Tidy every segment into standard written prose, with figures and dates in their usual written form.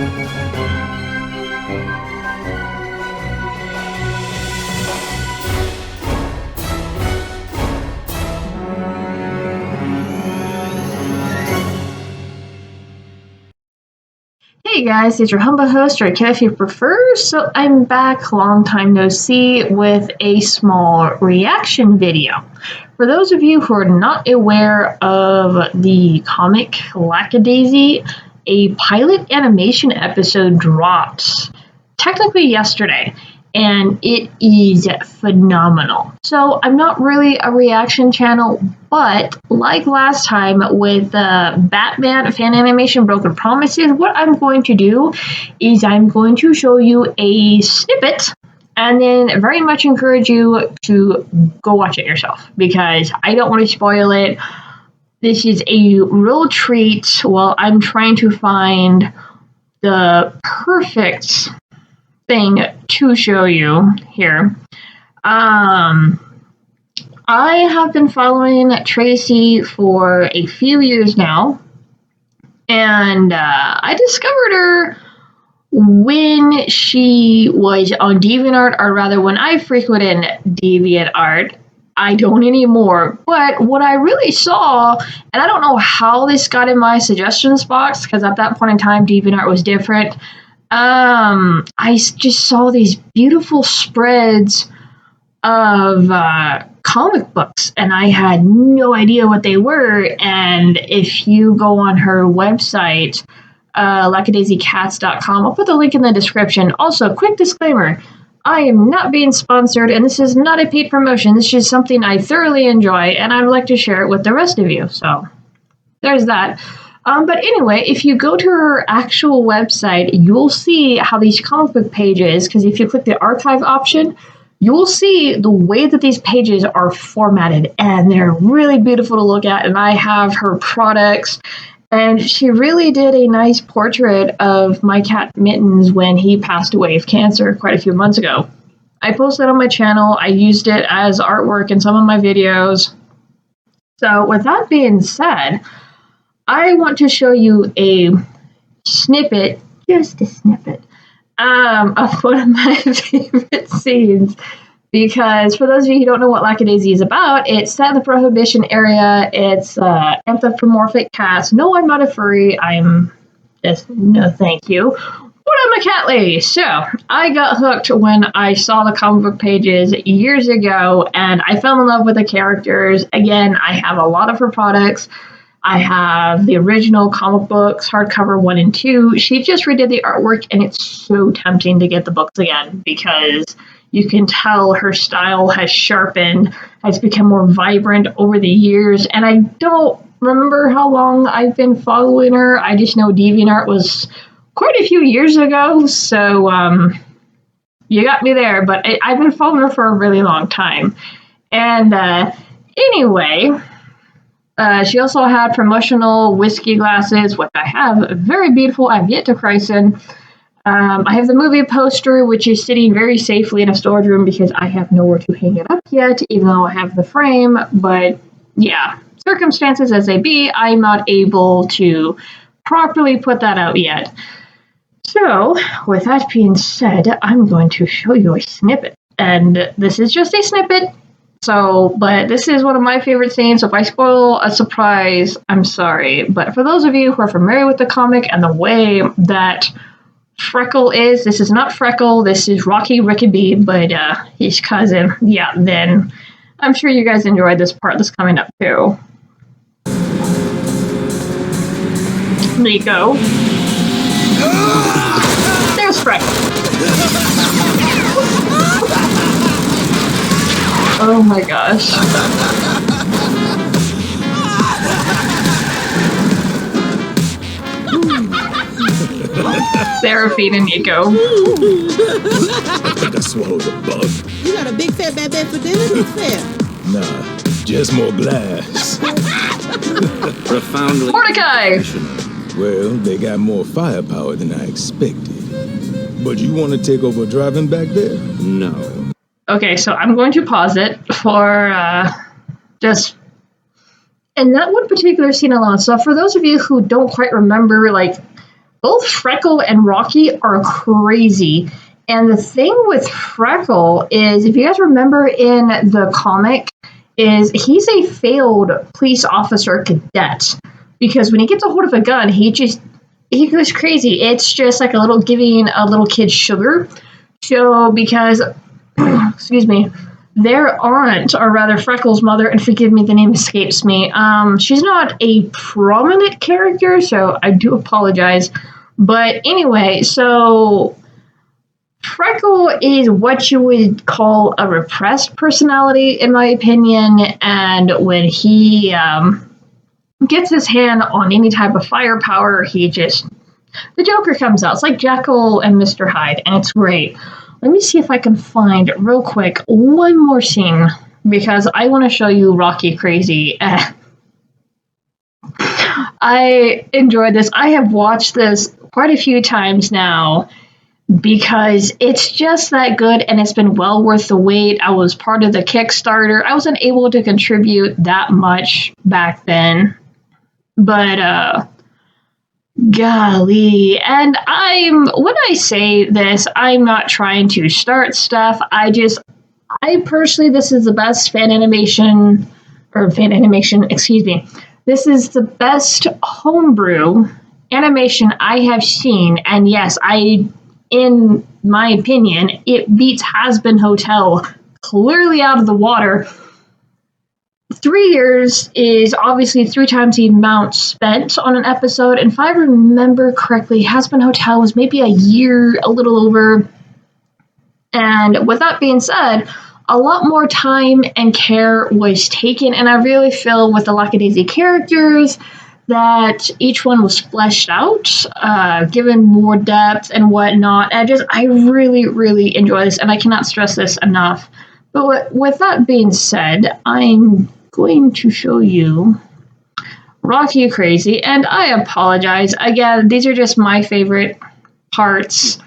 Hey guys, it's your humble host, or Ken if you prefer. So I'm back, long time no see, with a small reaction video. For those of you who are not aware of the comic Lackadaisy, a pilot animation episode dropped technically yesterday, and it is phenomenal. So I'm not really a reaction channel, but like last time with the Batman fan animation Broken Promises, what I'm going to do is I'm going to show you a snippet and then very much encourage you to go watch it yourself because I don't want to spoil it. This is a real treat while I'm trying to find the perfect thing to show you here. I have been following Tracy for a few years now, and I discovered her when she was on DeviantArt, or rather when I frequented DeviantArt. I don't anymore, but what I really saw, and I don't know how this got in my suggestions box, because at that point in time DeviantArt was different. I just saw these beautiful spreads of comic books, and I had no idea what they were. And if you go on her website, lackadaisycats.com, I'll put the link in the description. Also, quick disclaimer, I am not being sponsored, and this is not a paid promotion. This is something I thoroughly enjoy, and I'd like to share it with the rest of you. So, there's that. But anyway, if you go to her actual website, you'll see how these comic book pages, because if you click the archive option, you will see the way that these pages are formatted, and they're really beautiful to look at. And I have her products, and she really did a nice portrait of my cat Mittens when he passed away of cancer quite a few months ago. I posted it on my channel. I used it as artwork in some of my videos. So with that being said, I want to show you a snippet, just a snippet, of one of my favorite scenes. Because for those of you who don't know what Lackadaisy is about, it's set in the Prohibition area. It's anthropomorphic cats. No, I'm not a furry. I'm just, no thank you. But I'm a cat lady. So I got hooked when I saw the comic book pages years ago, and I fell in love with the characters. Again, I have a lot of her products. I have the original comic books, hardcover 1 and 2. She just redid the artwork, and it's so tempting to get the books again because you can tell her style has sharpened, has become more vibrant over the years. And I don't remember how long I've been following her. I just know DeviantArt was quite a few years ago, so you got me there. But I've been following her for a really long time. And anyway, she also had promotional whiskey glasses, which I have, very beautiful. I've yet to christen. I have the movie poster, which is sitting very safely in a storage room because I have nowhere to hang it up yet, even though I have the frame. But yeah, circumstances as they be, I'm not able to properly put that out yet. So, with that being said, I'm going to show you a snippet. And this is just a snippet. So, but this is one of my favorite scenes. So if I spoil a surprise, I'm sorry. But for those of you who are familiar with the comic and the way that Freckle is, this is not Freckle, this is Rocky Rickaby, but his cousin. Yeah, then I'm sure you guys enjoyed this part that's coming up too. Nico. There's Freckle. Oh my gosh. Seraphine and Nico. I think I swallowed a bug. You got a big fat bad for dinner? What's fair? Nah, just more glass. Profoundly. Mordecai! Well, they got more firepower than I expected. But you want to take over driving back there? No. Okay, so I'm going to pause it for just in that one particular scene alone. So for those of you who don't quite remember, like, both Freckle and Rocky are crazy. And the thing with Freckle is, if you guys remember in the comic, is he's a failed police officer cadet. Because when he gets a hold of a gun, he goes crazy. It's just like giving a little kid sugar. So because, excuse me, their aunt, or rather Freckles' mother, and forgive me, the name escapes me. She's not a prominent character, so I do apologize. But anyway, so Freckle is what you would call a repressed personality, in my opinion. And when he gets his hand on any type of firepower, the Joker comes out. It's like Jekyll and Mr. Hyde, and it's great. Let me see if I can find, real quick, one more scene, because I want to show you Rocky Crazy. I enjoyed this. I have watched this quite a few times now, because it's just that good, and it's been well worth the wait. I was part of the Kickstarter. I wasn't able to contribute that much back then, but golly. And when I say this, I'm not trying to start stuff. I personally, this is the best excuse me. This is the best homebrew animation I have seen. And yes, in my opinion, it beats Has Been Hotel clearly out of the water. 3 years is obviously 3 times the amount spent on an episode, and if I remember correctly, Has Been Hotel was maybe a year, a little over. And with that being said, a lot more time and care was taken, and I really feel with the Lackadaisy characters that each one was fleshed out, given more depth and whatnot. I really, really enjoy this, and I cannot stress this enough. But with that being said, I'm going to show you Rocky Crazy, and I apologize. Again, these are just my favorite parts.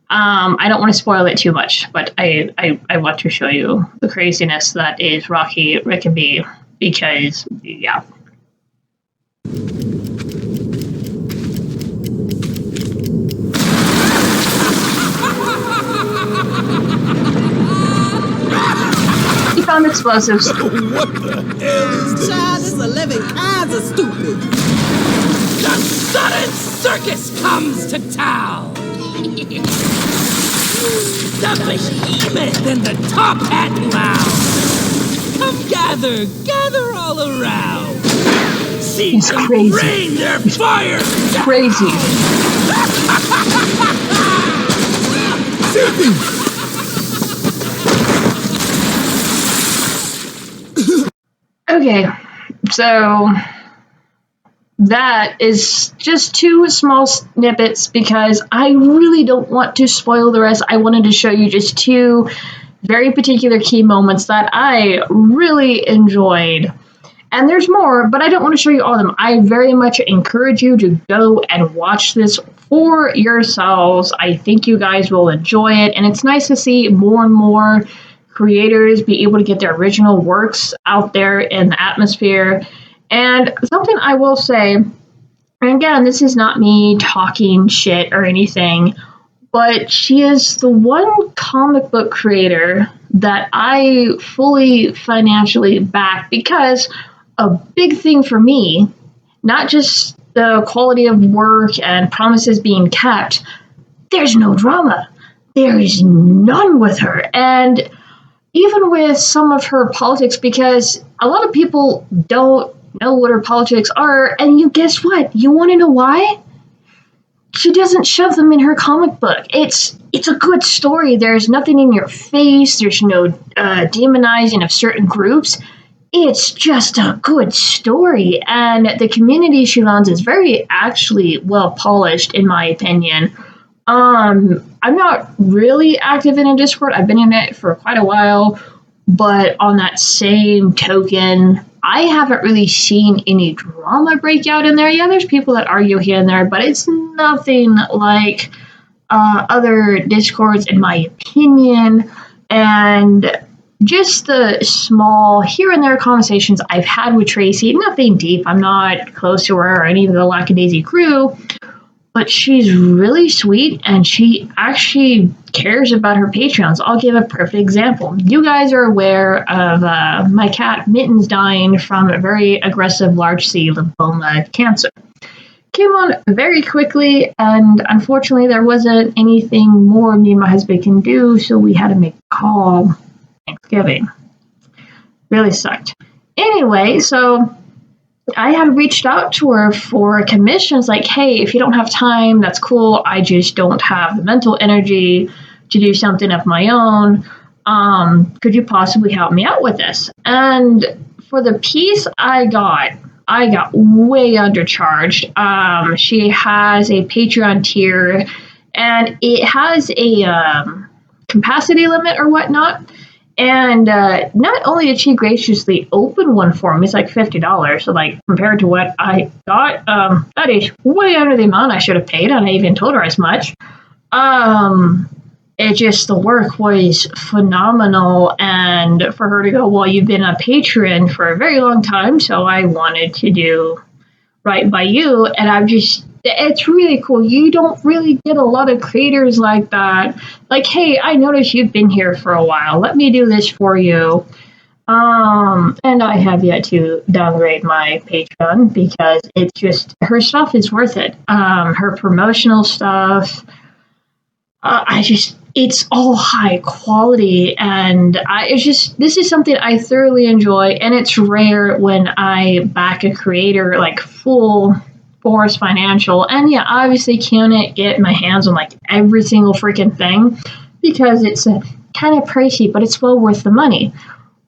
I don't want to spoil it too much, but I want to show you the craziness that is Rocky Rickaby, because, yeah. He found explosives. What the hell is this? Child, this 11 kinds of stupid. The sudden circus comes to town. The behemoth and the top hat loud. Come gather all around. See He's them crazy. rain their fire. Crazy. Okay, so that is just 2 small snippets, because I really don't want to spoil the rest. I wanted to show you just 2 very particular key moments that I really enjoyed. And there's more, but I don't want to show you all of them. I very much encourage you to go and watch this for yourselves. I think you guys will enjoy it, and it's nice to see more and more creators be able to get their original works out there in the atmosphere. And something I will say, and again, this is not me talking shit or anything, but she is the one comic book creator that I fully financially back, because a big thing for me, not just the quality of work and promises being kept, there's no drama. There is none with her. And even with some of her politics, because a lot of people don't know what her politics are, and you guess what? You want to know why? She doesn't shove them in her comic book. It's a good story. There's nothing in your face. There's no demonizing of certain groups. It's just a good story, and the community she runs is very actually well polished, in my opinion. I'm not really active in a Discord. I've been in it for quite a while, but on that same token, I haven't really seen any drama break out in there. Yeah, there's people that argue here and there, but it's nothing like other Discords, in my opinion. And just the small here and there conversations I've had with Tracy, nothing deep. I'm not close to her or any of the Lackadaisy crew. but she's really sweet and she actually cares about her patrons. I'll give a perfect example. You guys are aware of my cat Mittens dying from a very aggressive large C lymphoma cancer. Came on very quickly, and unfortunately there wasn't anything more me and my husband can do, so we had to make a call Thanksgiving. Really sucked. Anyway, so I had reached out to her for commissions like, hey, if you don't have time, that's cool. I just don't have the mental energy to do something of my own. Could you possibly help me out with this? And for the piece I got way undercharged. She has a Patreon tier, and it has a capacity limit or whatnot. And not only did she graciously open one for me, it's like $50. So, like, compared to what I got, that is way under the amount I should have paid, and I even told her as much. It just, the work was phenomenal, and for her to go, well, you've been a patron for a very long time, so I wanted to do right by you, and I'm just, it's really cool. You don't really get a lot of creators like that. Like, hey, I noticed you've been here for a while. Let me do this for you. And I have yet to downgrade my Patreon because it's just, her stuff is worth it. Her promotional stuff, it's all high quality, and this is something I thoroughly enjoy, and it's rare when I back a creator like full force financial. And yeah, obviously can't get my hands on like every single freaking thing because it's kind of pricey, but it's well worth the money.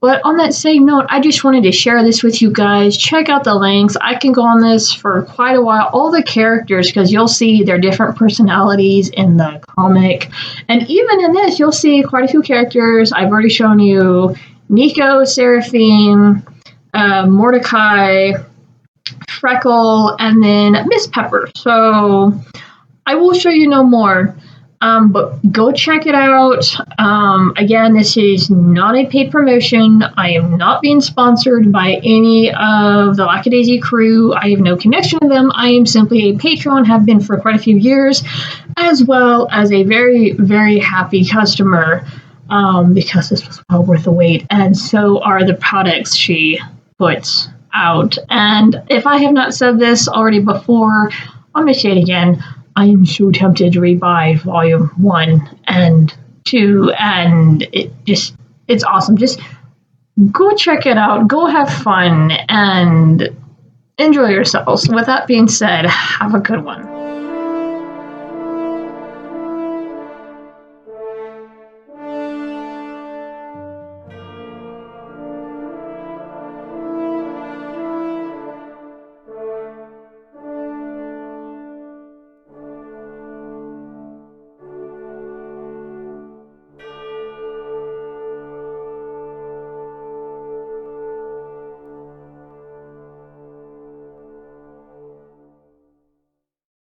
But on that same note, I just wanted to share this with you guys. Check out the links. I can go on this for quite a while. All the characters, because you'll see their different personalities in the comic. And even in this, you'll see quite a few characters. I've already shown you Nico, Seraphine, Mordecai, Freckle, and then Miss Pepper. So I will show you no more. But go check it out. Again, this is not a paid promotion. I am not being sponsored by any of the Lackadaisy crew. I have no connection to them. I am simply a patron, have been for quite a few years, as well as a very, very happy customer, because this was well worth the wait. And so are the products she puts out. And if I have not said this already before, I'm going to say it again. I am so tempted to rebuy Volume 1 and 2, and it's awesome. Just go check it out, go have fun, and enjoy yourselves. With that being said, have a good one.